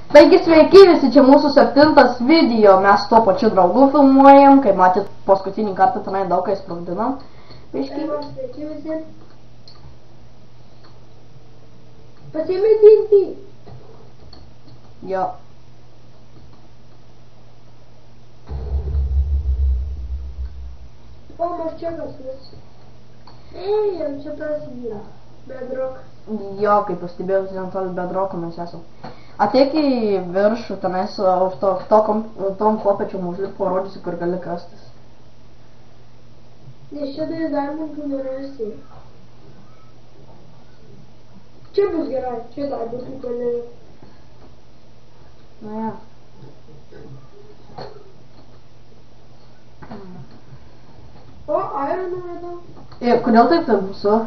Taigi sveiki visi, čia mūsų 7 video, mes tuo pačiu draugu filmuojam, kaip matėt paskutinį kartą tenai daug kai sprogdinom. Sveiki visi. Pasimėtinti. Jo. O, maščiakas vis. Jau čia prasidėjo. Bedrokas. Jo, kaip pastebėjau, ten toli bedroko mes esam. Ateik į viršų, tenais už tom kopėčiom užlip, parodysiu, kur gali kastis. Nes čia dar mūsų nerasi. Čia bus gerai, čia dar bus gali. Na ja. O, ironų radau. Kodėl taip tamsu?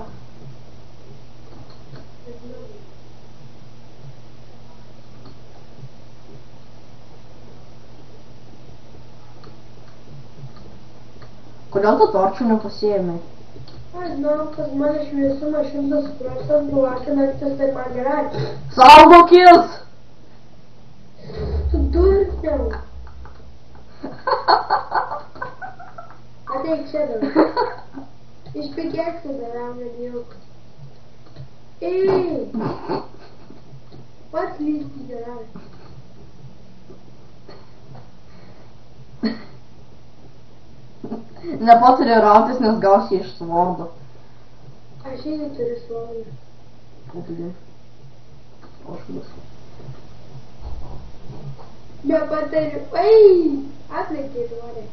Kodėl tu torčių nepasiėmė? Aš žinau, pas mane šviesuma 100% akinantis, tai man gerai. Saugokis! Tu durniau. Ateik čia dabar. Išpikėksiu daram, nebijau. Pats lysti gerai. Nepaturi rautis, nes gausi iš svordo. Aš irgi turiu svordą. Kodėl? Aš visą. Nepatariu. Atleikė duorė.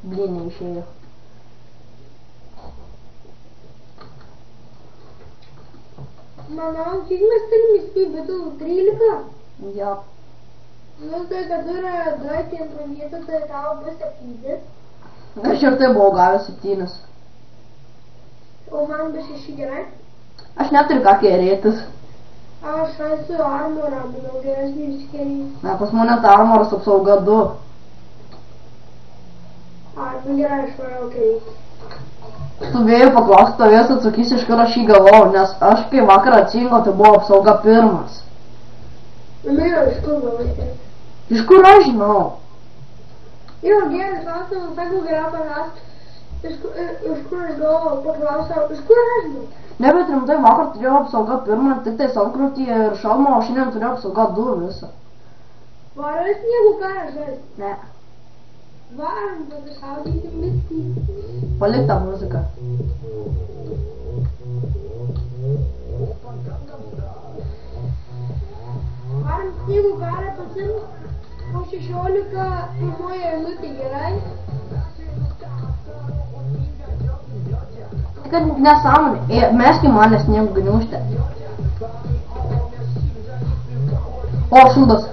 Blin, neišėjo. Manau, kiek mes turim įspybėtų? 13? Jo. Nu, tai kad yra duoti antrą vietą, tai tau bus 7. Aš ir tai buvau gavęs 7. O man bus 6 gerai? Aš neturiu ką kerėtis. Aš esu armorą, manau, geresnį iškerys. Na, pas mane ta armoras apsauga 2. Nu gerai, aš varau kerys. Tu vėjų paklausti, tavęs atsakysi, iš kur aš jį gavau, nes aš kai vakar atsingo, tai buvo apsauga 1. Nu jau, iš kur gavai kerys? Iš kur aš žinau? Jo, geras klausimas, sakau gerai paklausti. Iš kur aš gavau, paklausiau, iš kur aš žinau? Ne, bet rimtai vakar turėjau apsauga 1, tik tai antkrūtyje ir šalmą, o šiandien turėjau apsauga 2 visą. Varai sniegų karą žais? Ne. Varam, pasišaudysim visi. Palik tą muziką. Varam sniegų karą pasims. Po 16 pirmoje eilutė gerai. Kad nesąmonė, meskim mane sniegų gniūžtę. O, šūdas.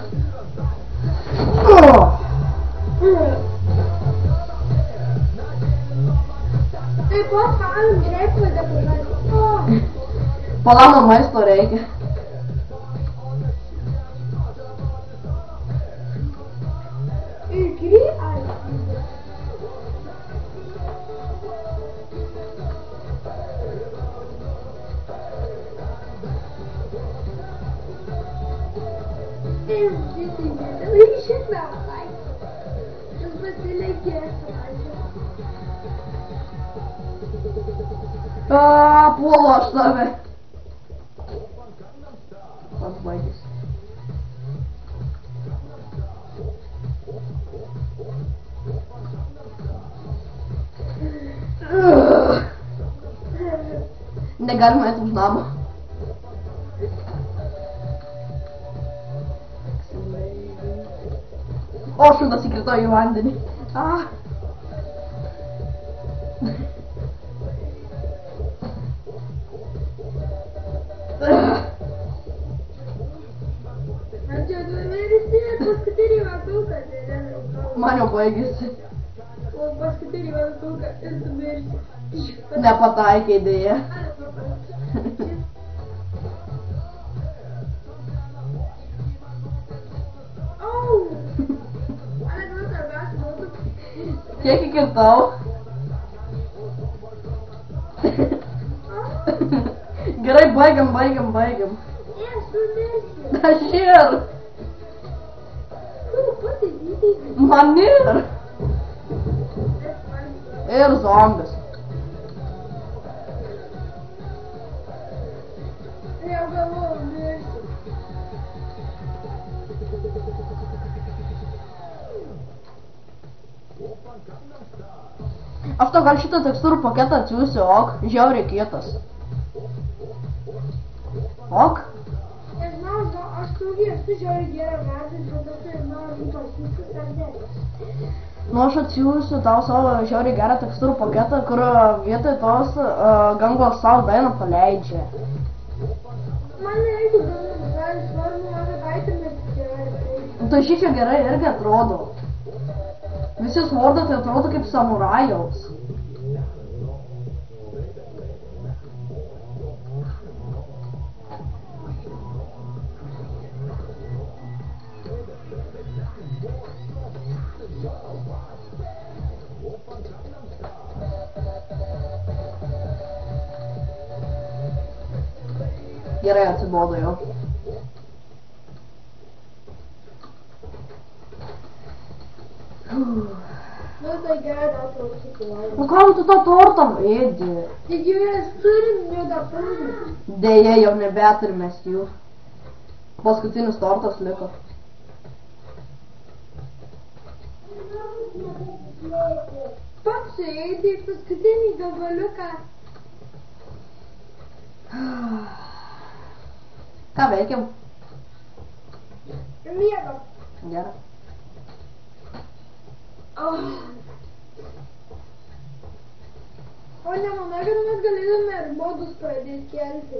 Tai po falim greitai dabar. Palama maisto reikia. Ir greitai. Puolu aš tave. Pats baigės. Negalima eit už namą. O, šūdas įkrito į vandenį. Man jau baigėsi. O paskutinį valanduką ir tu mirsi. Nepataikė idėja. Kiek įkirtau? Gerai, baigiam. Esu mirsiu. Aš ir. Tu pati dydį. Man ir. Ir zombis. Jau galvoju mirsiu. Aš to gal šitą tekstūrų paketą atsiųsiu, ok, žiauriai kietas. Ok? Nežinau, aš saugiai esu žiauriai gera vertinti, bet aš nežinau, ar jį pasiūsiu ar ne. Nu, aš atsiųsiu tau savo žiauriai gerą tekstūrų paketą, kur vietoj tos Gangnam Style dainą paleidžia. Man nereikia Gangnam Style, svarbu, man ataitimai gerai. Tai šičia gerai irgi atrodo. Visi svordai tai atrodo kaip samurajaus. Gerai atsibodo jau. Nu, tai gerai, dar truputį valgau. Nu kam tu tą tortą ėdi? Tik jau mes turim jau dar paužį. Deja, jau nebeturim mes jų. Paskutinis tortas liko. Pats suėdai paskutinį gabaliuką. Ką veikiam? Miegam. Gerai. O nemanai, kad mes galėtume ir modus pradėti kelti.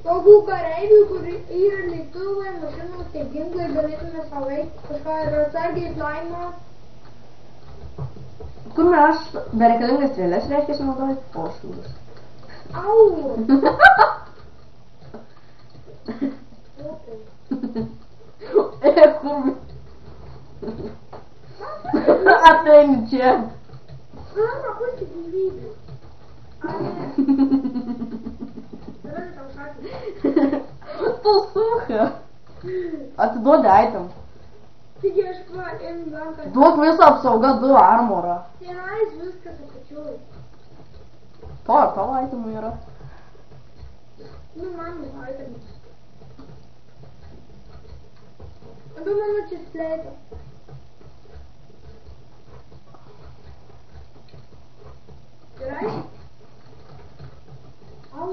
Tokių kareivių, kur yra lėktuvai, mašinos, tie ginklai, galėtume savo veikti kažką ir atsargiai laimą. Kur mes bereikalingas strėlės reiškia naudojai? O, šūdas. Au! Kur mes? Ateini čia. Mama, kurti gyvybę. Dabar tau šakį. Tu suka. Atiduodi item. Tik aš imu banką. Duok visą apsaugą 2 armorą. Tenais viskas apačioj. To ar tavo itemų yra? Nu, mano itemas. Abu mano čia spleita. Gerai? Au,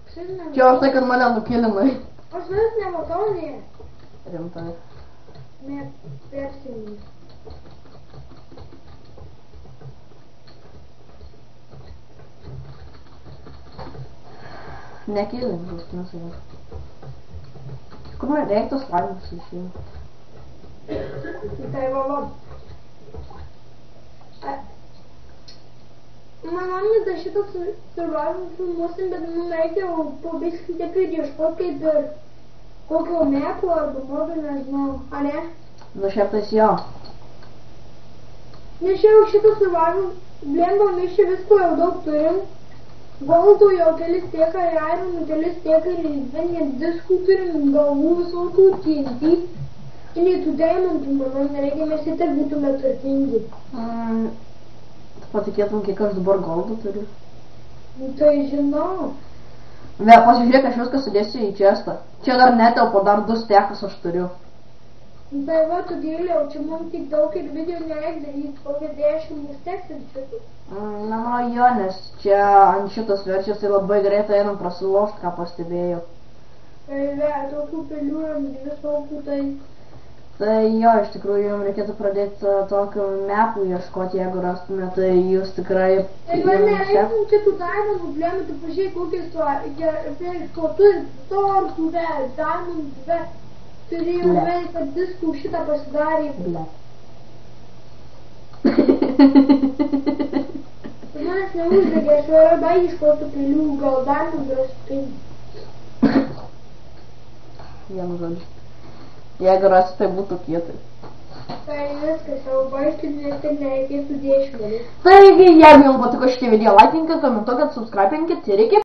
šiandien nematau. Čia aš tai, kad mane nukilinai. Aš vis nematau, ne. Rimtai. Ne, persimį. Nekilin, bus nesuvės. Kur man reiktos laimus išėjo? Tai valom. Manau, dar šitą survival filmuosim, bet mums reikia po biskį taip ir ieškoti kaip ir kokio mepo arba modo, nežinau, a ne? Nu šiaip tais jo. Nes čia jau šitą survival blemba, mes čia visko jau daug turim. Goldų jau kelis tiek, ir ironų kelis tiek, ir net diskų turim, galvų visokių, TNT. Ir net tų diamantų, manau, nereikia, mes ir taip būtume turtingi. Patikėtum, kiek aš dabar goldų turiu. Nu tai žinau. Vėl, pasižiūrėk, aš viską sudėsiu į čestą. Čia dar netelpo, dar 2 stekas aš turiu. Nu tai va, tu giliau, čia mums tik daug ir video nereikia daryti, kokią 10 steks ir šitų. Na, jo, nes čia ant šitos versijos tai labai greitai einam prasilaužt, ką pastebėjau. Tai vėl, tokių pelių ir visokių, tai... Tai jo, iš tikrųjų, jums reikėtų pradėti tokių mapų ieškoti, jeigu rastume, tai jūs tikrai... Tai man nereikia čia tų diamondų problemų, tu pažiūrėk, kokiais tu turi tortų, vėl, diamondų, vėl. Turėjau vėl, kad diskų šitą pasidarė. Ble. Manęs neuždegė, aš vėl dar ieškotų pelių, gal diamondų rastu tai. Vienu žodžiu. Jeigu rasi, tai būtų kietai. Tai viskas, jau paaiškinti, kad nereikėtų dėšmėlį. Taigi, jeigu jums patiko šitie video, laikinkit, komentuokit, subscribinkit ir iki